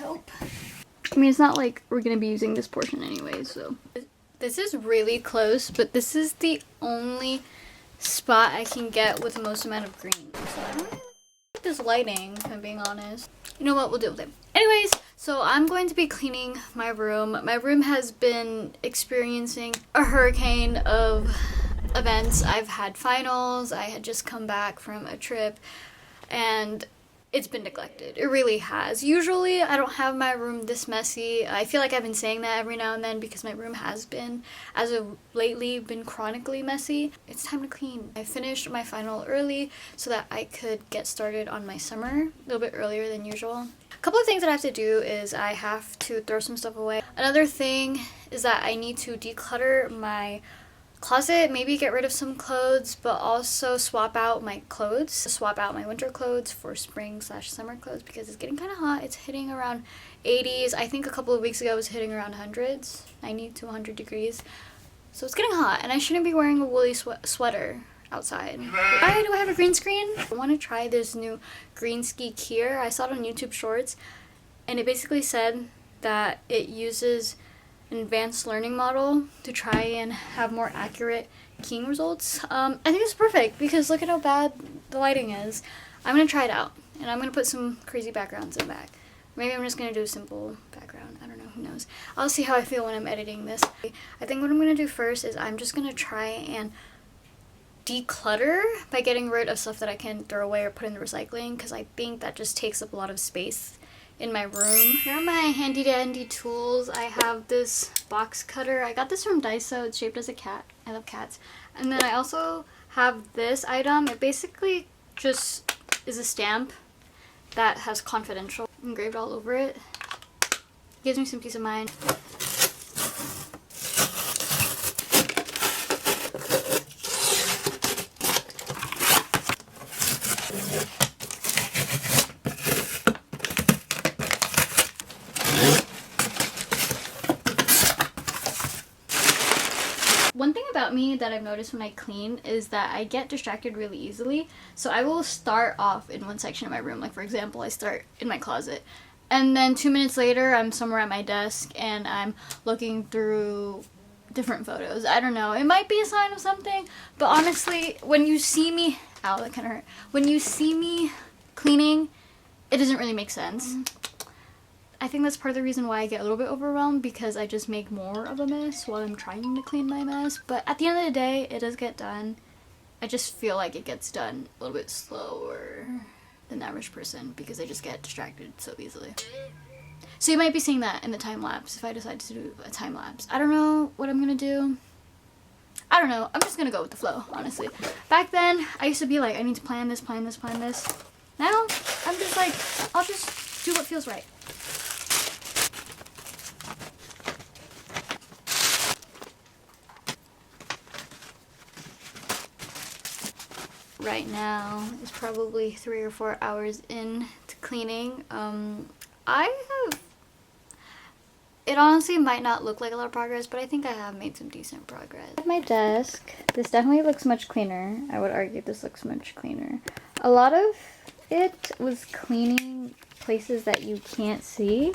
help. I mean, it's not like we're gonna be using this portion anyway, so. This is really close, but this is the only spot I can get with the most amount of green. So I don't really like this lighting, if I'm being honest. You know what, we'll deal with it. Anyways, so I'm going to be cleaning my room. My room has been experiencing a hurricane of events. I've had finals, I had just come back from a trip, and it's been neglected. It really has. Usually I don't have my room this messy. I feel like I've been saying that every now and then because my room has been, as of lately, been chronically messy. It's time to clean. I finished my final early so that I could get started on my summer a little bit earlier than usual. A couple of things that I have to do is I have to throw some stuff away. Another thing is that I need to declutter my closet, maybe get rid of some clothes, but also swap out my clothes. Swap out my winter clothes for spring/summer clothes because it's getting kind of hot. It's hitting around 80s. I think a couple of weeks ago it was hitting around 100s, 90 to 100 degrees. So it's getting hot, and I shouldn't be wearing a woolly sweater outside. Why do I have a green screen? I want to try this new green ski gear. I saw it on YouTube Shorts, and it basically said that it uses an advanced learning model to try and have more accurate keying results. I think it's perfect because look at how bad the lighting is. I'm gonna try it out, and I'm gonna put some crazy backgrounds in the back. Maybe I'm just gonna do a simple background. I don't know, who knows. I'll see how I feel when I'm editing this. I think what I'm gonna do first is I'm just gonna try and declutter by getting rid of stuff that I can throw away or put in the recycling, because I think that just takes up a lot of space in my room. Here are my handy dandy tools. I have this box cutter. I got this from Daiso. It's shaped as a cat. I love cats. And then I also have this item. It basically just is a stamp that has confidential engraved all over it. Gives me some peace of mind. One thing about me that I've noticed when I clean is that I get distracted really easily. So I will start off in one section of my room. Like for example, I start in my closet. And then 2 minutes later, I'm somewhere at my desk and I'm looking through different photos. I don't know. It might be a sign of something. But honestly, when you see me... Ow, that kind of hurt. When you see me cleaning, it doesn't really make sense. I think that's part of the reason why I get a little bit overwhelmed, because I just make more of a mess while I'm trying to clean my mess. But at the end of the day, it does get done. I just feel like it gets done a little bit slower than the average person because I just get distracted so easily. So you might be seeing that in the time lapse if I decide to do a time lapse. I don't know what I'm gonna do. I don't know. I'm just gonna go with the flow, honestly. Back then, I used to be like, I need to plan this, plan this, plan this. Now, I'm just like, I'll just do what feels right. Right now is probably 3 or 4 hours in to cleaning. It honestly might not look like a lot of progress, but I think I have made some decent progress. At my desk, this definitely looks much cleaner. I would argue this looks much cleaner. A lot of it was cleaning places that you can't see.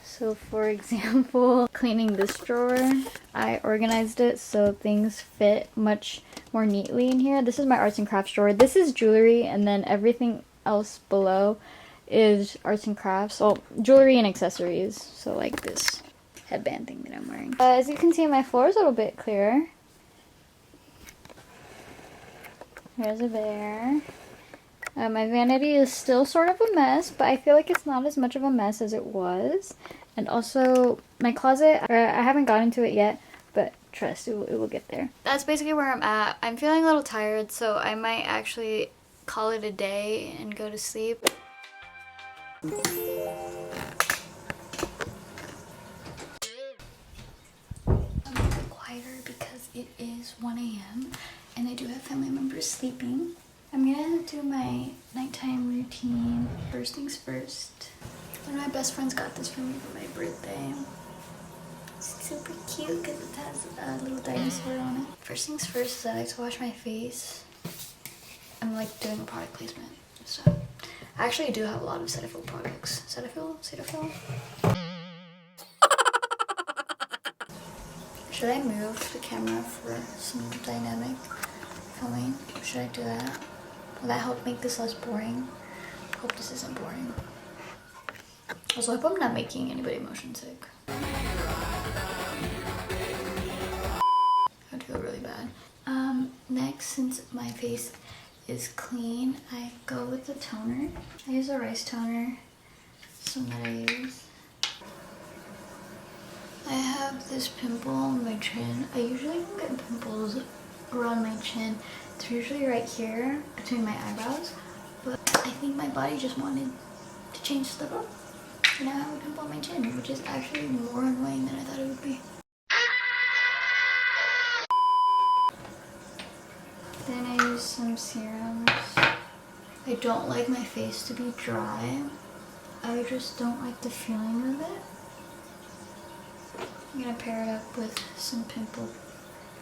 So for example, cleaning this drawer, I organized it so things fit much more neatly in here. This is my arts and crafts drawer. This is jewelry, and then everything else below is arts and crafts. Well, jewelry and accessories. So like this headband thing that I'm wearing. As you can see, my floor is a little bit clearer. There's a bear. My vanity is still sort of a mess, but I feel like it's not as much of a mess as it was. And also, my closet, I haven't gotten to it yet, but trust, it will get there. That's basically where I'm at. I'm feeling a little tired, so I might actually call it a day and go to sleep. I'm a bit quieter because it is 1 a.m. and I do have family members sleeping. I'm gonna do my nighttime routine. First things first. One of my best friends got this for me for my birthday. It's super cute because it has a little dinosaur on it. First things first is I like to wash my face. I'm like doing a product placement, so I actually do have a lot of Cetaphil products. Cetaphil? Should I move the camera for some dynamic filming? Should I do that? Will that help make this less boring? Hope this isn't boring. Also, I hope I'm not making anybody motion sick. I'd feel really bad. Next, since my face is clean, I go with the toner. I use a rice toner. This one that I use. I have this pimple on my chin. I usually don't get pimples around my chin. It's usually right here between my eyebrows. But I think my body just wanted to change the look. And now I have a pimple on my chin, which is actually more annoying than I thought it would be. Then I use some serums. I don't like my face to be dry. I just don't like the feeling of it. I'm gonna pair it up with some pimple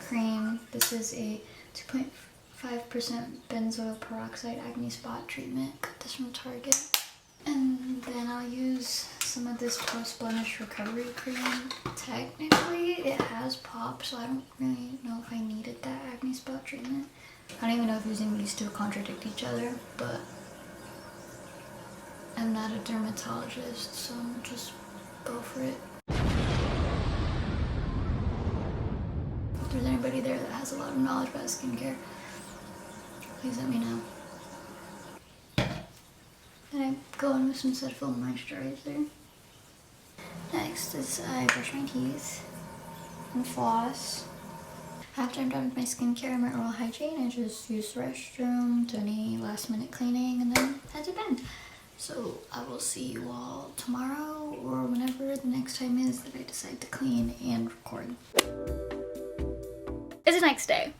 cream. This is a 2.5% benzoyl peroxide acne spot treatment. Got this from Target. And then I'll use some of this post-blemish recovery cream. Technically, it has pop, so I don't really know if I needed that acne spot treatment. I don't even know if using these two contradict each other, but I'm not a dermatologist, so I'm just go for it. If there's anybody there that has a lot of knowledge about skincare, please let me know. Then I go in with some Cetaphil moisturizer. Next is I brush my teeth and floss. After I'm done with my skincare and my oral hygiene, I just use the restroom, do any last minute cleaning, and then head to bed. So I will see you all tomorrow or whenever the next time is that I decide to clean and record. It's the next day.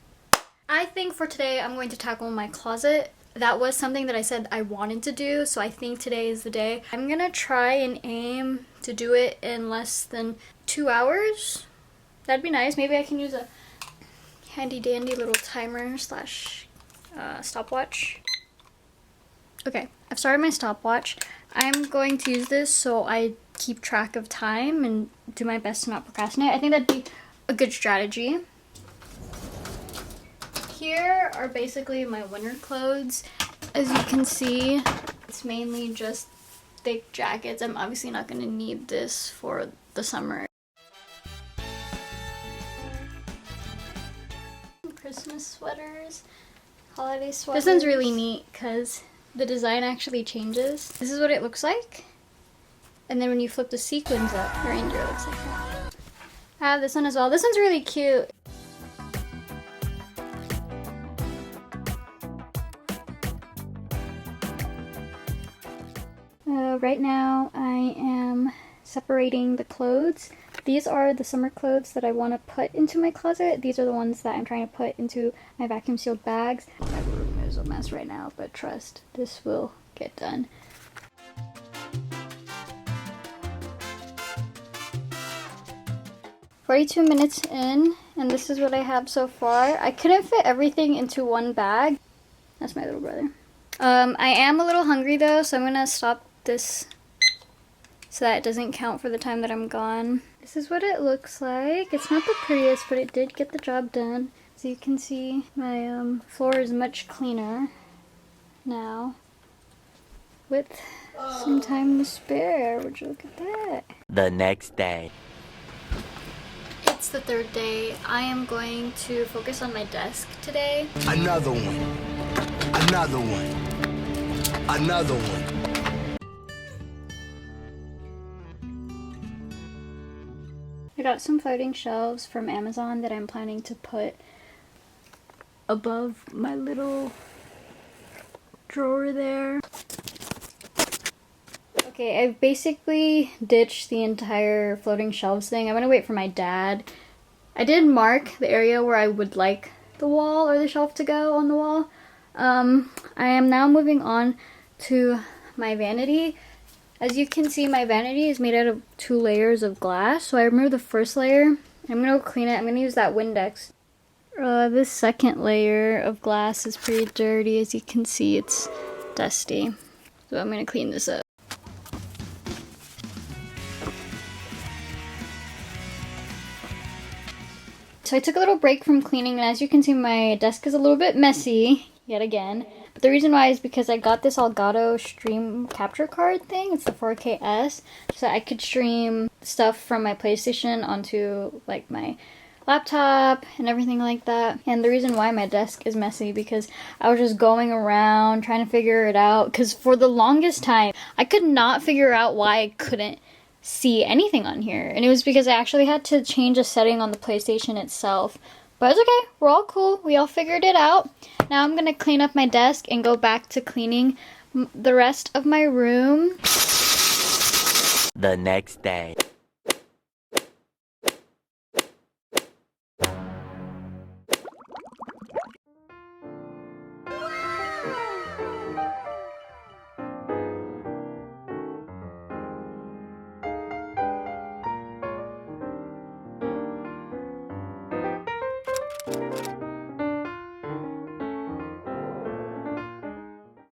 I think for today I'm going to tackle my closet. That was something that I said I wanted to do, so I think today is the day. I'm gonna try and aim to do it in less than 2 hours. That'd be nice. Maybe I can use a handy dandy little timer slash stopwatch. Okay, I've started my stopwatch. I'm going to use this so I keep track of time and do my best to not procrastinate. I think that'd be a good strategy. Here are basically my winter clothes. As you can see, it's mainly just thick jackets. I'm obviously not going to need this for the summer. Christmas sweaters, holiday sweaters. This one's really neat because the design actually changes. This is what it looks like. And then when you flip the sequins up, the reindeer looks like that. I have this one as well. This one's really cute. Right now I am separating the clothes. These are the summer clothes that I want to put into my closet. These are the ones that I'm trying to put into my vacuum sealed bags. My room is a mess right now, but trust, this will get done. "42 minutes in, and this is what I have so far. I couldn't fit everything into one bag." That's my little brother. I am a little hungry though, so I'm gonna stop this so that it doesn't count for the time that I'm gone. This is what it looks like. It's not the prettiest, but it did get the job done. As you can see, my floor is much cleaner now with some time to spare. Would you look at that? The next day. It's the third day. I am going to focus on my desk today. Another one. Another one. Another one. I got some floating shelves from Amazon that I'm planning to put above my little drawer there. Okay, I've basically ditched the entire floating shelves thing. I'm gonna wait for my dad. I did mark the area where I would like the wall or the shelf to go on the wall. I am now moving on to my vanity. As you can see, my vanity is made out of 2 layers of glass. So I removed the first layer. I'm gonna go clean it. I'm gonna use that Windex. This second layer of glass is pretty dirty. As you can see, it's dusty. So I'm gonna clean this up. So I took a little break from cleaning, and as you can see, my desk is a little bit messy, yet again. But the reason why is because I got this Elgato stream capture card thing. It's the 4KS, so I could stream stuff from my PlayStation onto like my laptop and everything like that. And the reason why my desk is messy because I was just going around trying to figure it out, because for the longest time I could not figure out why I couldn't see anything on here, and it was because I actually had to change a setting on the PlayStation itself. But it's okay, we're all cool, we all figured it out. Now I'm gonna clean up my desk and go back to cleaning the rest of my room. The next day.